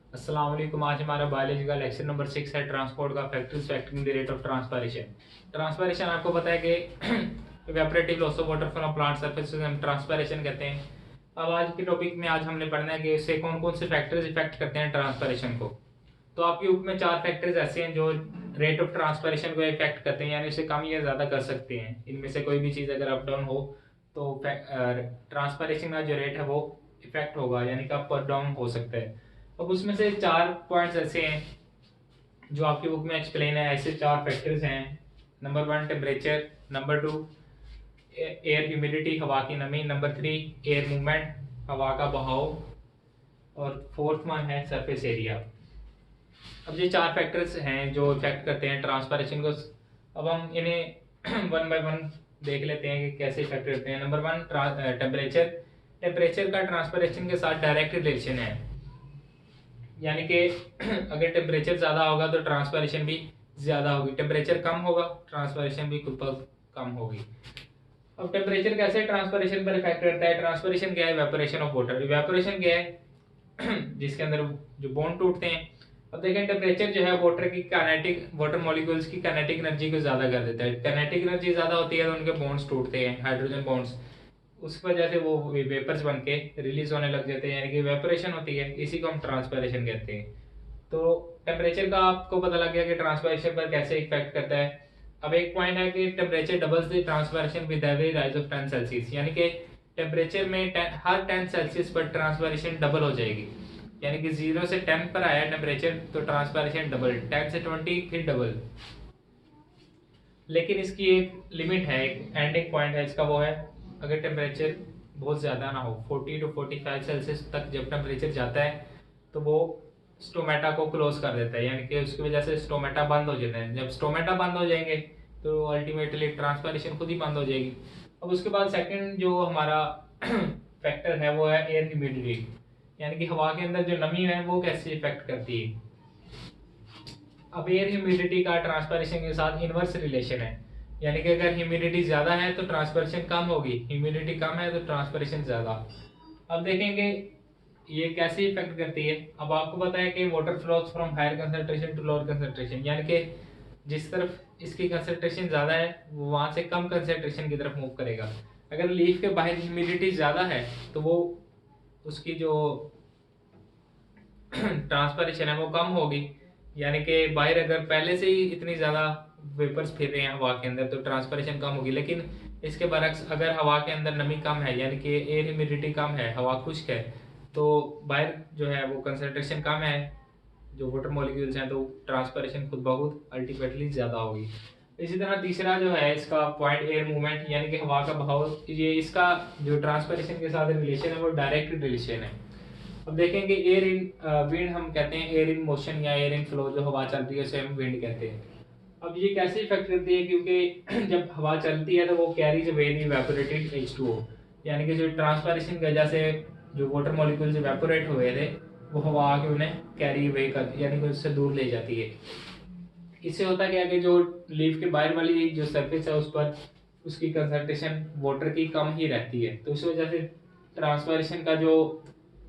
अस्सलाम वालेकुम। आज हमारा बायोलॉजी का लेक्चर नंबर 6 है, ट्रांसपोर्ट का factors factoring the rate of transpiration. Transpiration आपको पता है कि evaporative loss of water from plant surfaces हम ट्रांसपायरेशन कहते हैं। अब आज के टॉपिक में आज हमने पढ़ना है कि इससे कौन कौन से फैक्टर्स इफेक्ट करते हैं ट्रांसपायरेशन को। तो आपके बुक में 4 फैक्टर्स ऐसे हैं जो रेट ऑफ ट्रांसपायरेशन को इफेक्ट करते हैं, यानी उसे कम या ज़्यादा कर सकते हैं। इनमें से कोई भी चीज़ अगर अप डाउन हो तो ट्रांसपायरेशन का जो रेट है वो इफेक्ट होगा, यानी कि अप और डाउन हो सकता है। अब उसमें से 4 पॉइंट्स ऐसे हैं जो आपकी बुक में एक्सप्लेन है। ऐसे 4 फैक्टर्स हैं। Number 1 temperature, number 2 air humidity हवा की नमी, नंबर 3 एयर मूवमेंट हवा का बहाव, और फोर्थ वन है सरफेस एरिया। अब ये 4 फैक्टर्स हैं जो इफेक्ट करते हैं ट्रांसपायरेशन को। अब हम इन्हें वन बाय वन देख लेते हैं कि कैसे इफेक्ट करते हैं। Number 1 temperature. टेम्परेचर का ट्रांसपायरेशन के साथ डायरेक्ट रिलेशन है, यानी कि अगर टेम्परेचर ज़्यादा होगा तो ट्रांसपायरेशन भी ज़्यादा होगी, टेम्परेचर कम होगा ट्रांसपायरेशन भी खुद ब कम होगी। अब टेम्परेचर कैसे ट्रांसपायरेशन पर इफेक्ट करता है? ट्रांसपायरेशन क्या है? Evaporation of water. इवेपोरेशन क्या है? जिसके अंदर जो बॉन्ड टूटते हैं। अब देखें, टेम्परेचर जो है वाटर मॉलिक्यूल्स की काइनेटिक एनर्जी को ज़्यादा कर देता है। काइनेटिक एनर्जी ज़्यादा होती है तो उनके बॉन्ड्स टूटते हैं, हाइड्रोजन बॉन्ड्स। उस वजह से वो वेपर्स बन के रिलीज होने लग जाते हैं, यानी कि वेपोरेशन होती है। इसी को हम ट्रांसपायरेशन कहते हैं। तो टेम्परेचर का आपको पता लग गया कि ट्रांसपायरेशन पर कैसे इफेक्ट करता है। अब एक पॉइंट है कि temperature doubles the transpiration with every rise of 10 Celsius, यानी कि टेम्परेचर में हर 10 सेल्सियस पर ट्रांसपायरेशन डबल हो जाएगी। यानी कि 0 से 10 पर आया टेम्परेचर तो ट्रांसपायरेशन डबल, 10 से 20 फिर डबल। लेकिन इसकी एक लिमिट है, एक एंडिंग पॉइंट है इसका, वो है अगर टेम्परेचर बहुत ज़्यादा ना हो, 40 टू 45 सेल्सियस तक जब टेम्परेचर जाता है तो वो स्टोमेटा को क्लोज कर देता है, यानी कि उसकी वजह से स्टोमेटा बंद हो जाता है। जब स्टोमेटा बंद हो जाएंगे तो अल्टीमेटली ट्रांसपायरेशन खुद ही बंद हो जाएगी। अब उसके बाद सेकंड जो हमारा फैक्टर है वो है एयर ह्यूमिडिटी, यानी कि हवा के अंदर जो नमी है वो कैसे इफेक्ट करती है। अब एयर ह्यूमिडिटी का ट्रांसपायरेशन के साथ इनवर्स रिलेशन है, यानी कि अगर ह्यूमिडिटी ज़्यादा है तो ट्रांसपायरेशन कम होगी, ह्यूमिडिटी कम है तो ट्रांसपायरेशन ज़्यादा। अब देखेंगे ये कैसे इफेक्ट करती है। अब आपको पता है कि water flows from higher concentration to lower concentration, यानी कि जिस तरफ इसकी कंसंट्रेशन ज़्यादा है वो वहाँ से कम कंसंट्रेशन की तरफ मूव करेगा। अगर लीफ के बाहर ह्यूमिडिटी ज़्यादा है तो वो उसकी जो ट्रांसपायरेशन है वो कम होगी, यानी कि बाहर अगर पहले से ही इतनी ज़्यादा वेपर्स फिर रहे हैं हवा के अंदर तो ट्रांसपायरेशन कम होगी। लेकिन इसके बरक्स अगर हवा के अंदर नमी कम है, यानी कि एयर ह्यूमिडिटी कम है, हवा खुश्क है, तो बाहर जो है वो कंसनट्रेशन कम है जो वाटर मॉलिक्यूल्स हैं, तो ट्रांसपायरेशन खुद बहुत अल्टीमेटली ज़्यादा होगी। इसी तरह तीसरा जो है इसका पॉइंट एयर मूवमेंट, यानी कि हवा का बहाव। ये इसका जो ट्रांसपायरेशन के साथ रिलेशन है वो डायरेक्ट रिलेशन है। अब देखेंगे एयर इन विंड हम कहते हैं एयर इन मोशन या एयर इन फ्लो, जो हवा चल रही है उसे हम विंड कहते हैं। अब ये कैसे इफेक्ट करती है? क्योंकि जब हवा चलती है तो वो carries away the evaporated H2O, यानी कि जो ट्रांसपायरेशन की वजह से जो वाटर मॉलिक्यूल्स इवेपोरेट हुए थे वो हवा आके उन्हें कैरी अवे कर, यानी कि उससे दूर ले जाती है। इससे होता क्या है कि जो लीफ के बाहर वाली जो सरफेस है उस पर उसकी कंसंट्रेशन वाटर की कम ही रहती है, तो इस वजह से ट्रांसपायरेशन का जो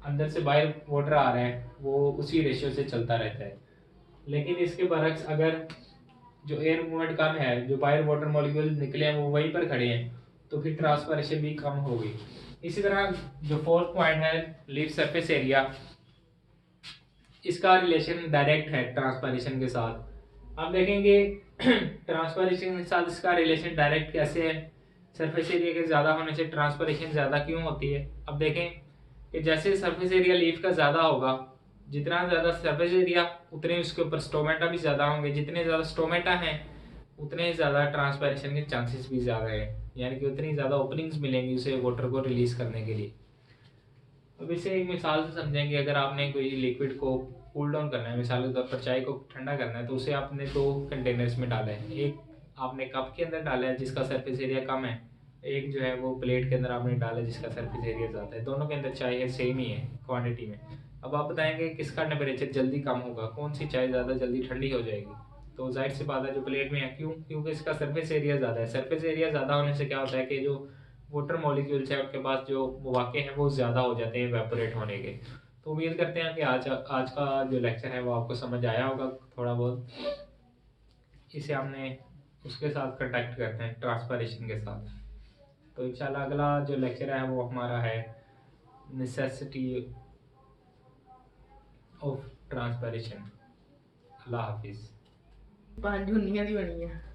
अंदर से बाहर वाटर आ रहा है वो उसी रेशियो से चलता रहता है। लेकिन इसके बरक्स अगर जो एयर मूवमेंट कम है, जो बाहर वाटर मॉलिक्यूल निकले हैं वो वहीं पर खड़े हैं, तो फिर ट्रांसपायरेशन भी कम होगी। इसी तरह जो फोर्थ पॉइंट है लीफ सरफेस एरिया, इसका रिलेशन डायरेक्ट है ट्रांसपायरेशन के साथ। आप देखेंगे ट्रांसपायरेशन के साथ इसका रिलेशन डायरेक्ट कैसे है। सरफेस एरिया के ज़्यादा होने से ट्रांसपायरेशन ज़्यादा क्यों होती है? अब देखें कि जैसे सरफेस एरिया लीफ का ज़्यादा होगा, जितना ज़्यादा सरफेस एरिया उतने उसके ऊपर स्टोमेटा भी ज़्यादा होंगे, जितने ज़्यादा स्टोमेटा हैं उतने ज़्यादा ट्रांसपायरेशन के चांसेस भी ज़्यादा है, यानी कि उतनी ज़्यादा ओपनिंग्स मिलेंगी उसे वाटर को रिलीज़ करने के लिए। अब इसे एक मिसाल से समझेंगे, अगर आपने कोई लिक्विड को कूल डाउन करना है, मिसाल के तौर पर चाय को ठंडा करना है, तो उसे आपने 2 कंटेनर्स में डाला है। एक आपने कप के अंदर डाला है जिसका सरफेस एरिया कम है, एक जो है वो प्लेट के अंदर आपने डाला है जिसका सरफेस एरिया ज़्यादा है। दोनों के अंदर चाय है सेम ही है क्वांटिटी में। अब आप बताएंगे किसका टेम्परेचर जल्दी कम होगा, कौन सी चाय ज़्यादा जल्दी ठंडी हो जाएगी? तो जाहिर सी बात है जो प्लेट में है। क्यों? क्योंकि इसका सरफेस एरिया ज़्यादा है। सरफेस एरिया ज़्यादा होने से क्या होता है कि जो वाटर मॉलिक्यूल्स हैं उनके पास जो मौके हैं वो ज़्यादा हो जाते हैं इवेपोरेट होने के, तो उम्मीद करते हैं कि आज का जो लेक्चर है वो आपको समझ आया होगा थोड़ा बहुत। इसे हमने उसके साथ कंटेक्ट करते हैं, ट्रांसपैरेशन के साथ। तो इंशाल्लाह अगला जो लेक्चर है वो हमारा है नेसेसिटी ऑफ ट्रांसपैरेशन। अल्लाह हाफिज़। 5 जूनियां दी बनी है।